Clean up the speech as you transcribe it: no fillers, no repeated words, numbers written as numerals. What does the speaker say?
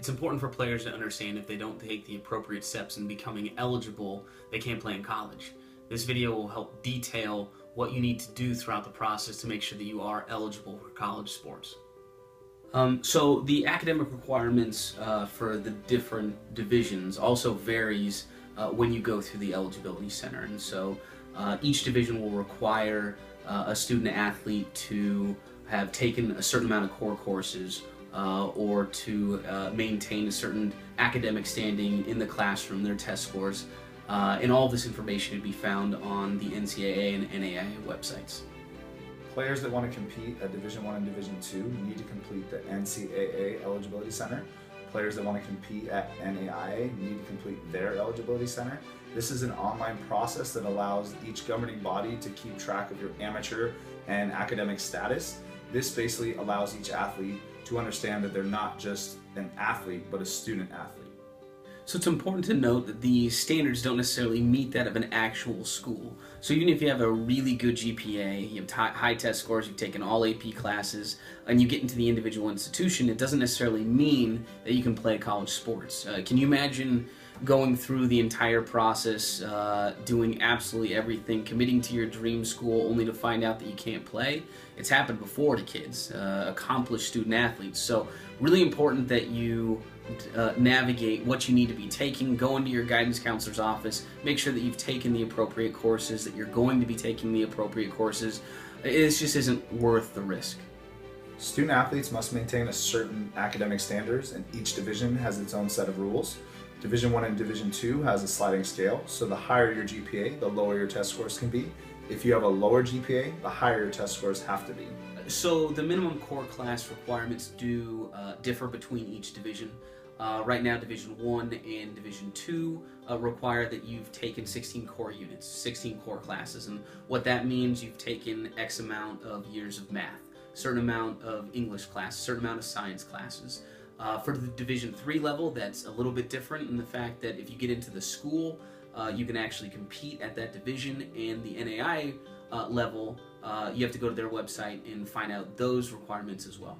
It's important for players to understand if they don't take the appropriate steps in becoming eligible, they can't play in college. This video will help detail what you need to do throughout the process to make sure that you are eligible for college sports. So the academic requirements for the different divisions also varies when you go through the eligibility center, and so each division will require a student athlete to have taken a certain amount of core courses or to maintain a certain academic standing in the classroom, their test scores, and all of this information can be found on the NCAA and NAIA websites. Players that want to compete at Division I and Division II need to complete the NCAA Eligibility Center. Players that want to compete at NAIA need to complete their Eligibility Center. This is an online process that allows each governing body to keep track of your amateur and academic status. This basically allows each athlete to understand that they're not just an athlete, but a student athlete. So it's important to note that the standards don't necessarily meet that of an actual school. So even if you have a really good GPA, you have high test scores, you've taken all AP classes, and you get into the individual institution, it doesn't necessarily mean that you can play college sports. Can you imagine going through the entire process, doing absolutely everything, committing to your dream school, only to find out that you can't play? It's happened before to kids, accomplished student athletes. So really important that you navigate what you need to be taking, go into your guidance counselor's office, make sure that you've taken the appropriate courses, that you're going to be taking the appropriate courses. It just isn't worth the risk. Student athletes must maintain a certain academic standards, and each division has its own set of rules. Division I and Division II has a sliding scale, so the higher your GPA, the lower your test scores can be. If you have a lower GPA, the higher your test scores have to be. So the minimum core class requirements do differ between each division. Right now, Division I and Division II require that you've taken 16 core units, 16 core classes, and what that means, you've taken X amount of years of math, certain amount of English classes, certain amount of science classes. For the Division III level, that's a little bit different in the fact that if you get into the school, you can actually compete at that division, and the NAI level, you have to go to their website and find out those requirements as well.